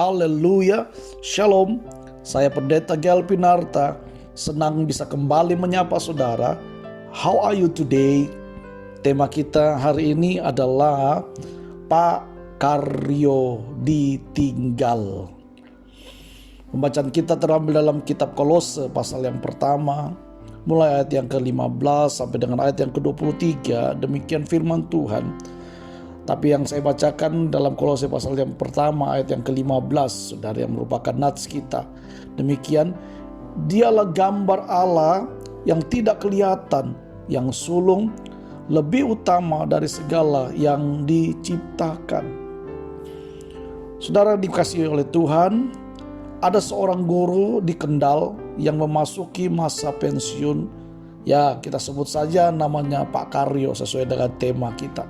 Haleluya. Shalom. Saya Pendeta Gelpinarta. Senang bisa kembali menyapa saudara. How are you today? Tema kita hari ini adalah Pak Karyo ditinggal. Pembacaan kita terambil dalam kitab Kolose pasal yang pertama, mulai ayat yang ke-15 sampai dengan ayat yang ke-23. Demikian firman Tuhan. Tapi yang saya bacakan dalam Kolose pasal yang pertama ayat yang ke-15, saudara, yang merupakan nats kita. Demikian, dialah gambar Allah yang tidak kelihatan, yang sulung, lebih utama dari segala yang diciptakan. Saudara dikasihi oleh Tuhan, ada seorang guru di Kendal yang memasuki masa pensiun. Ya, kita sebut saja namanya Pak Karyo sesuai dengan tema kita.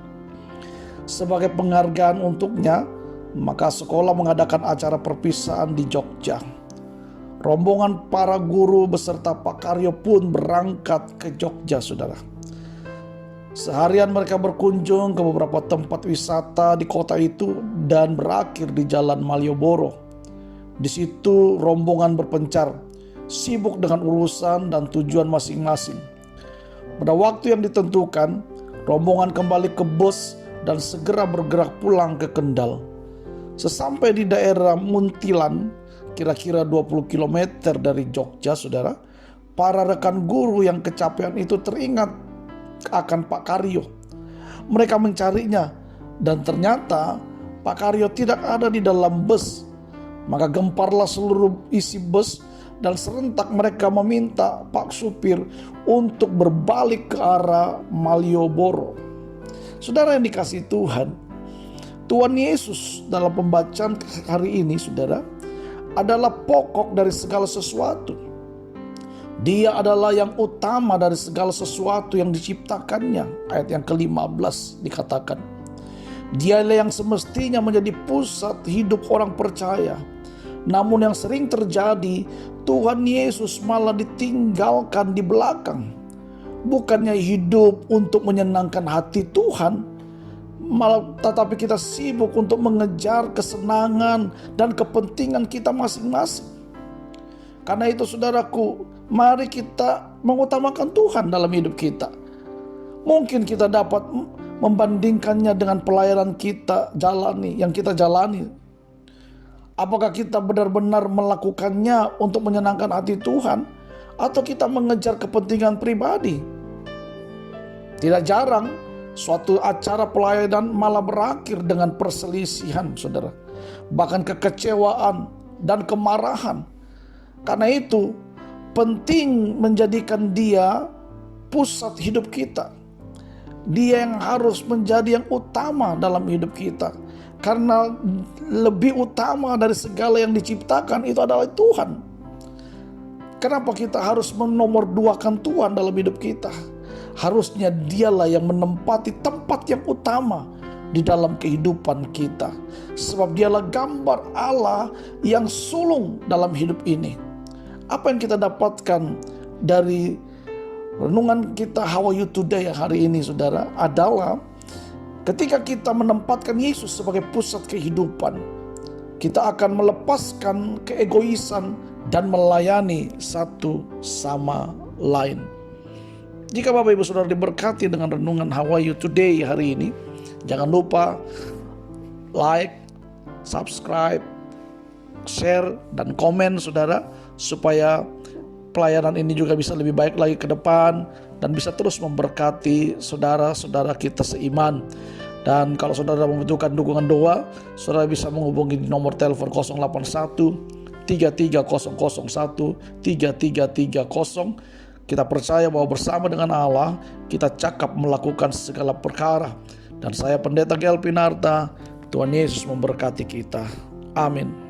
Sebagai penghargaan untuknya, maka sekolah mengadakan acara perpisahan di Jogja. Rombongan para guru beserta Pak Karyo pun berangkat ke Jogja, saudara. Seharian mereka berkunjung ke beberapa tempat wisata di kota itu dan berakhir di Jalan Malioboro. Di situ rombongan berpencar, sibuk dengan urusan dan tujuan masing-masing. Pada waktu yang ditentukan, rombongan kembali ke bus dan segera bergerak pulang ke Kendal. Sesampai di daerah Muntilan, kira-kira 20 km dari Jogja, saudara, para rekan guru yang kecapean itu teringat akan Pak Karyo. Mereka mencarinya dan ternyata Pak Karyo tidak ada di dalam bus. Maka gemparlah seluruh isi bus dan serentak mereka meminta Pak supir untuk berbalik ke arah Malioboro. Saudara yang dikasihi Tuhan, Tuhan Yesus dalam pembacaan hari ini, saudara, adalah pokok dari segala sesuatu. Dia adalah yang utama dari segala sesuatu yang diciptakannya. Ayat yang ke-15 dikatakan, dialah yang semestinya menjadi pusat hidup orang percaya. Namun yang sering terjadi, Tuhan Yesus malah ditinggalkan di belakang. Bukannya hidup untuk menyenangkan hati Tuhan, malah tetapi kita sibuk untuk mengejar kesenangan dan kepentingan kita masing-masing. Karena itu saudaraku, mari kita mengutamakan Tuhan dalam hidup kita. Mungkin kita dapat membandingkannya dengan pelayanan yang kita jalani. Apakah kita benar-benar melakukannya untuk menyenangkan hati Tuhan, atau kita mengejar kepentingan pribadi? Tidak jarang suatu acara pelayanan malah berakhir dengan perselisihan, saudara. Bahkan kekecewaan dan kemarahan. Karena itu penting menjadikan dia pusat hidup kita. Dia yang harus menjadi yang utama dalam hidup kita. Karena lebih utama dari segala yang diciptakan itu adalah Tuhan. Kenapa kita harus menomorduakan Tuhan dalam hidup kita? Harusnya dialah yang menempati tempat yang utama di dalam kehidupan kita. Sebab dialah gambar Allah yang sulung dalam hidup ini. Apa yang kita dapatkan dari renungan kita How are you today hari ini, saudara, adalah ketika kita menempatkan Yesus sebagai pusat kehidupan, kita akan melepaskan keegoisan dan melayani satu sama lain. Jika Bapak Ibu Saudara diberkati dengan renungan How are you today hari ini, jangan lupa like, subscribe, share, dan komen, saudara, supaya pelayanan ini juga bisa lebih baik lagi ke depan dan bisa terus memberkati saudara-saudara kita seiman. Dan kalau saudara membutuhkan dukungan doa, saudara bisa menghubungi di nomor telepon 081 3300 3330. Kita percaya bahwa bersama dengan Allah kita cakap melakukan segala perkara. Dan saya Pendeta Gelpinarta, Tuhan Yesus memberkati kita. Amin.